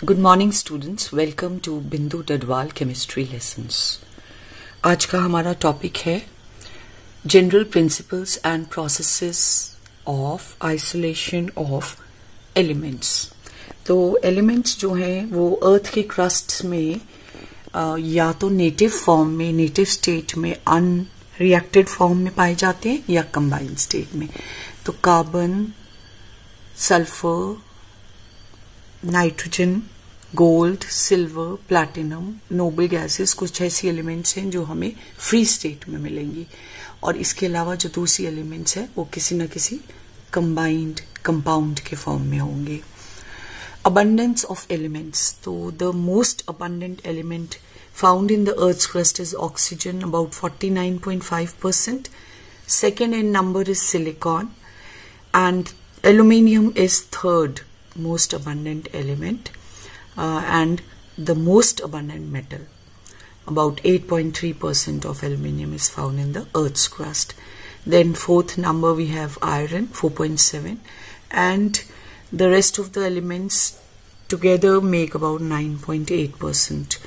Good morning students, welcome to Bindu Dadwal chemistry lessons. आज का हमारा टॉपिक है general principles and processes of isolation of elements. तो elements जो हैं वो अर्थ के क्रस्ट में या तो नेटिव फॉर्म में, नेटिव स्टेट में, अनरिएक्टेड फॉर्म में पाए जाते हैं या कंबाइंड स्टेट में। तो carbon, sulphur, nitrogen, gold, silver, platinum, noble gases कुछ ऐसी एलिमेंट्स हैं जो हमें फ्री स्टेट में मिलेंगी, और इसके अलावा जो दूसरी एलिमेंट्स हैं वो किसी न किसी कंबाइंड कंपाउंड के फॉर्म में होंगे। अबंडेंस ऑफ एलिमेंट्स, तो the most abundant element found in the Earth's crust is oxygen, about 49.5%. Second in number is silicon, and aluminium is third most abundant element, and the most abundant metal. About 8.3% of aluminium is found in the Earth's crust. Then fourth number we have iron, 4.7, and the rest of the elements together make about 9.8%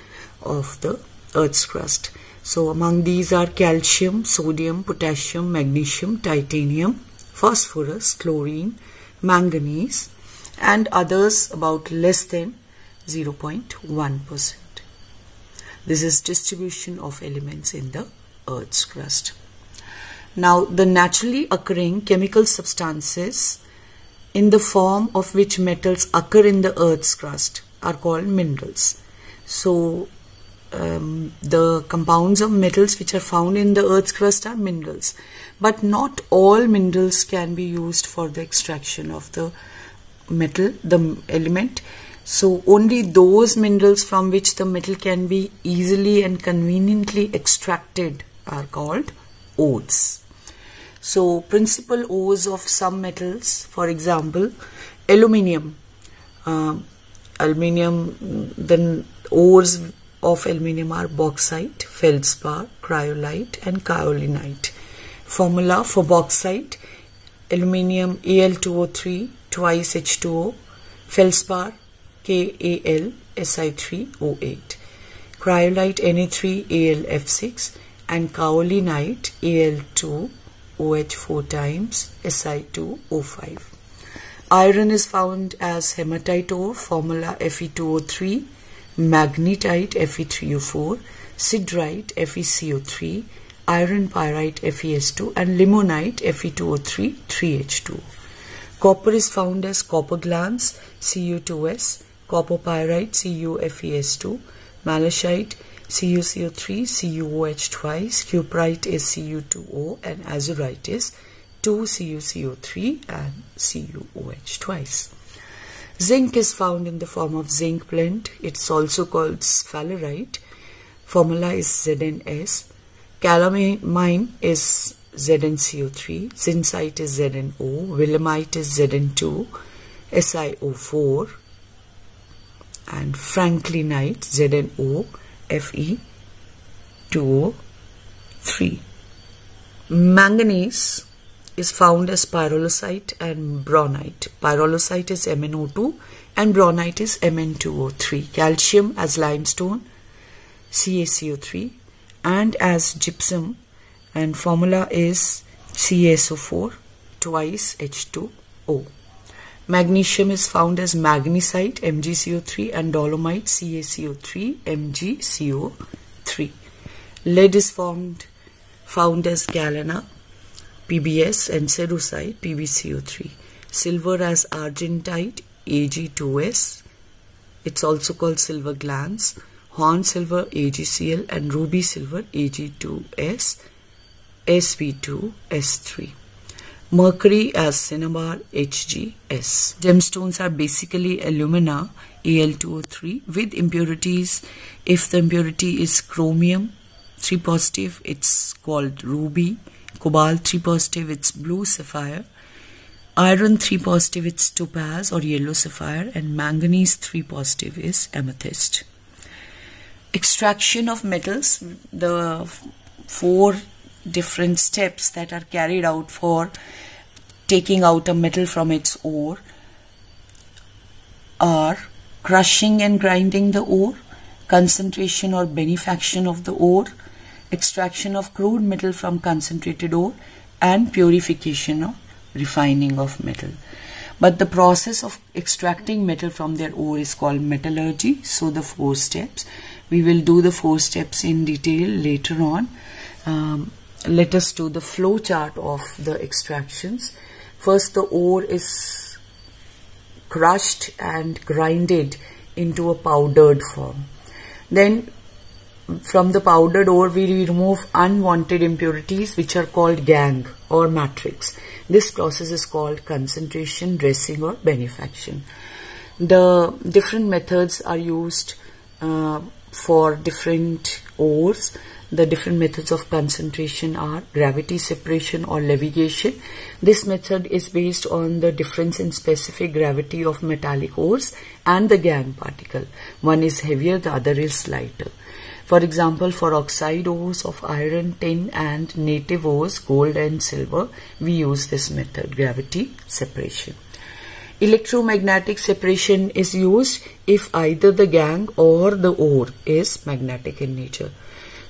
of the Earth's crust. So among these are calcium, sodium, potassium, magnesium, titanium, phosphorus, chlorine, manganese, and others about less than 0.1%. This is distribution of elements in the Earth's crust. Now, the naturally occurring chemical substances in the form of which metals occur in the Earth's crust are called minerals. So, the compounds of metals which are found in the Earth's crust are minerals, but not all minerals can be used for the extraction of the metal, the element. So only those minerals from which the metal can be easily and conveniently extracted are called ores. So principal ores of some metals, for example, aluminium. The ores of aluminium are bauxite, feldspar, cryolite, and kaolinite. Formula for bauxite: aluminium Al2O3 twice H2O, feldspar KAl Si3O8, cryolite Na3AlF6, and kaolinite Al2OH4 times Si2O5. Iron is found as hematite ore, formula Fe2O3, magnetite Fe3O4, siderite FeCO3, iron pyrite FeS2, and limonite Fe2O3 3H2. Copper is found as copper glans Cu2S, copper pyrite CuFeS2, malachite CuCO3 CuOH twice, cuprite is Cu2O, and azurite is 2CuCO3 and CuOH twice. Zinc is found in the form of zinc blende. It's also called sphalerite. Formula is ZnS. Calamine is ZnCO3. Zincite is ZnO. Willemite is Zn2. SiO4. And franklinite ZnO Fe2O3. Manganese is found as pyrolusite and braunite. Pyrolusite is MnO2 and braunite is Mn2O3. Calcium as limestone, CaCO3, and as gypsum, and formula is CaSO4 twice H2O. Magnesium is found as magnesite, MgCO3, and dolomite, CaCO3, MgCO3. Lead is found as galena, PbS, and cerussite, PbCO3. Silver as argentite, Ag2S. It's also called silver glans. Horn silver, AgCl, and ruby silver, Ag2S, Sp2S3. Mercury as cinnabar, Hgs. Gemstones are basically alumina, Al2O3, with impurities. If the impurity is chromium 3 positive, it's called ruby. Cobalt 3 positive, it's blue sapphire. Iron 3 positive, it's topaz or yellow sapphire, and manganese 3 positive is amethyst. Extraction of metals, the 4 different steps that are carried out for taking out a metal from its ore are crushing and grinding the ore, concentration or benefaction of the ore, extraction of crude metal from concentrated ore, and purification or refining of metal. But the process of extracting metal from their ore is called metallurgy. So the 4 steps. We will do the 4 steps in detail later on. Let us do the flow chart of the extractions. First, the ore is crushed and grinded into a powdered form. Then from the powdered ore we remove unwanted impurities which are called gangue or matrix. This process is called concentration, dressing or benefaction. The different methods are used for different ores. The different methods of concentration are gravity separation or levitation. This method is based on the difference in specific gravity of metallic ores and the gangue particle. One is heavier, the other is lighter. For example, for oxide ores of iron, tin and native ores, gold and silver, we use this method, gravity separation. Electromagnetic separation is used if either the gangue or the ore is magnetic in nature.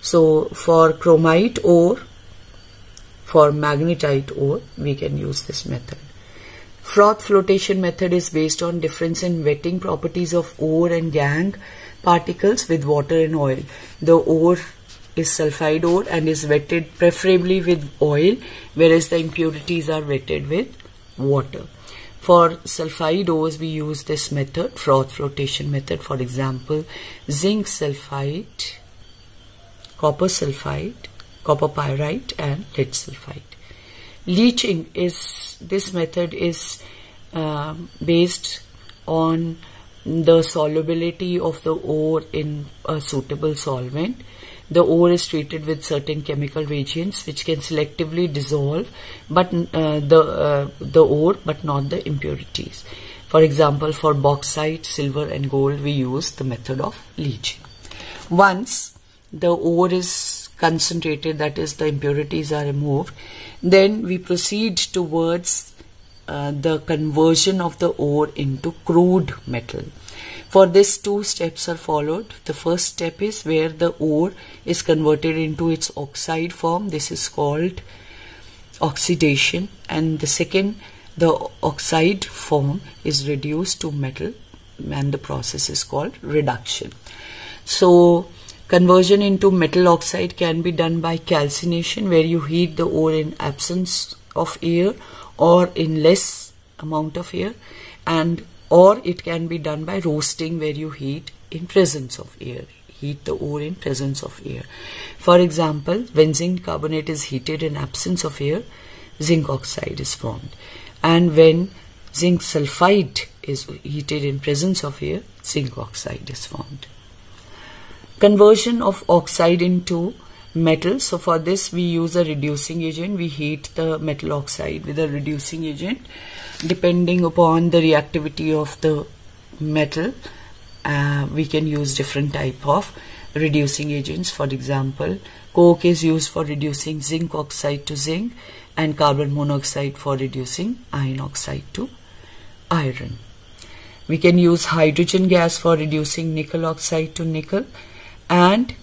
So for chromite ore, for magnetite ore, we can use this method. Froth flotation method is based on difference in wetting properties of ore and gangue particles with water and oil. The ore is sulfide ore and is wetted preferably with oil, whereas the impurities are wetted with water. For sulfide ores, we use this method, froth flotation method. For example, zinc sulfide, copper sulfide, copper pyrite and lead sulfide. Leaching this method is based on the solubility of the ore in a suitable solvent. The ore is treated with certain chemical reagents which can selectively dissolve the ore but not the impurities. For example, for bauxite, silver and gold, we use the method of leaching. Once the ore is concentrated, that is the impurities are removed, then we proceed towards the conversion of the ore into crude metal. For this, 2 steps are followed. The first step is where the ore is converted into its oxide form. This is called oxidation. And the second, the oxide form is reduced to metal and the process is called reduction. So conversion into metal oxide can be done by calcination, where you heat the ore in absence of air or in less amount of air, or it can be done by roasting, where you heat in presence of air. Heat the ore in presence of air. For example, when zinc carbonate is heated in absence of air, zinc oxide is formed. And when zinc sulfide is heated in presence of air, zinc oxide is formed. Conversion of oxide into metal. So for this we use a reducing agent. We heat the metal oxide with a reducing agent. Depending upon the reactivity of the metal, we can use different type of reducing agents. For example, coke is used for reducing zinc oxide to zinc and carbon monoxide for reducing iron oxide to iron. We can use hydrogen gas for reducing nickel oxide to nickel, and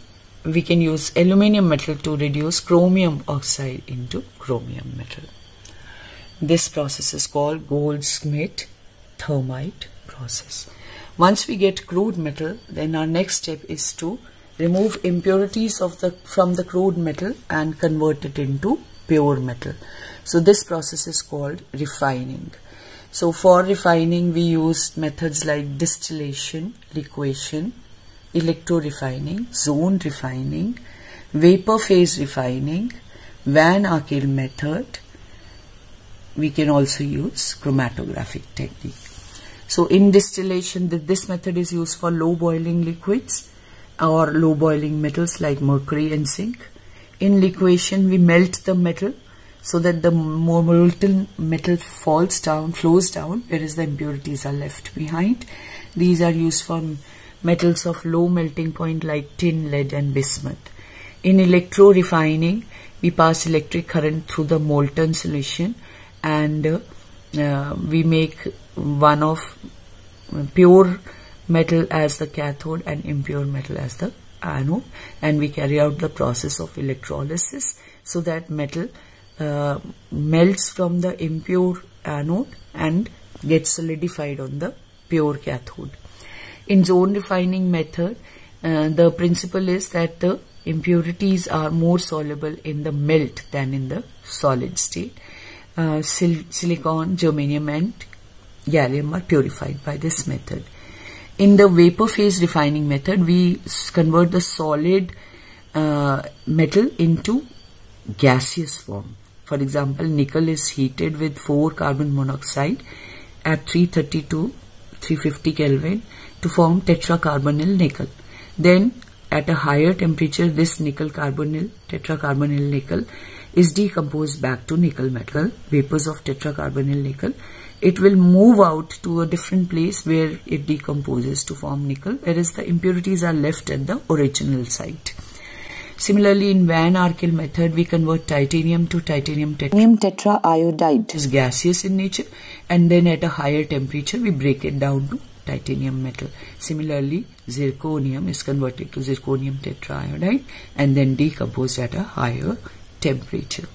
we can use aluminium metal to reduce chromium oxide into chromium metal. This process is called Goldsmith thermite process. Once we get crude metal, then our next step is to remove impurities from the crude metal and convert it into pure metal. So this process is called refining. So for refining, we use methods like distillation, liquefaction, electro-refining, zone refining, vapor phase refining, Van Akel method. We can also use chromatographic technique. So in distillation, this method is used for low boiling liquids or low boiling metals like mercury and zinc. In liquefaction, we melt the metal so that the molten metal flows down, whereas the impurities are left behind. These are used for metals of low melting point like tin, lead and bismuth. In electro-refining, we pass electric current through the molten solution and we make one of pure metal as the cathode and impure metal as the anode, and we carry out the process of electrolysis so that metal melts from the impure anode and gets solidified on the pure cathode. In zone refining method, the principle is that the impurities are more soluble in the melt than in the solid state. Silicon, germanium and gallium are purified by this method. In the vapor phase refining method, we convert the solid metal into gaseous form. For example, nickel is heated with 4 carbon monoxide at 330 to 350 Kelvin to form tetracarbonyl nickel. Then at a higher temperature, this nickel carbonyl, tetracarbonyl nickel, is decomposed back to nickel metal, vapors of tetracarbonyl nickel. It will move out to a different place where it decomposes to form nickel, whereas the impurities are left at the original site. Similarly, in Van Arkel method, we convert titanium to titanium tetraiodide, which is gaseous in nature, and then at a higher temperature, we break it down to titanium metal. Similarly, zirconium is converted to zirconium tetraiodide and then decomposed at a higher temperature.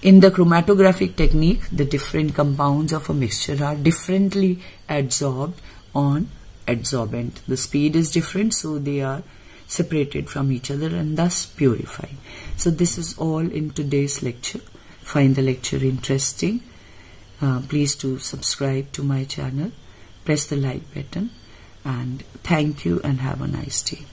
In the chromatographic technique, the different compounds of a mixture are differently adsorbed on adsorbent. The speed is different, so they are separated from each other and thus purified. So this is all in today's lecture. Find the lecture interesting. Please do subscribe to my channel. Press the like button, and thank you and have a nice day.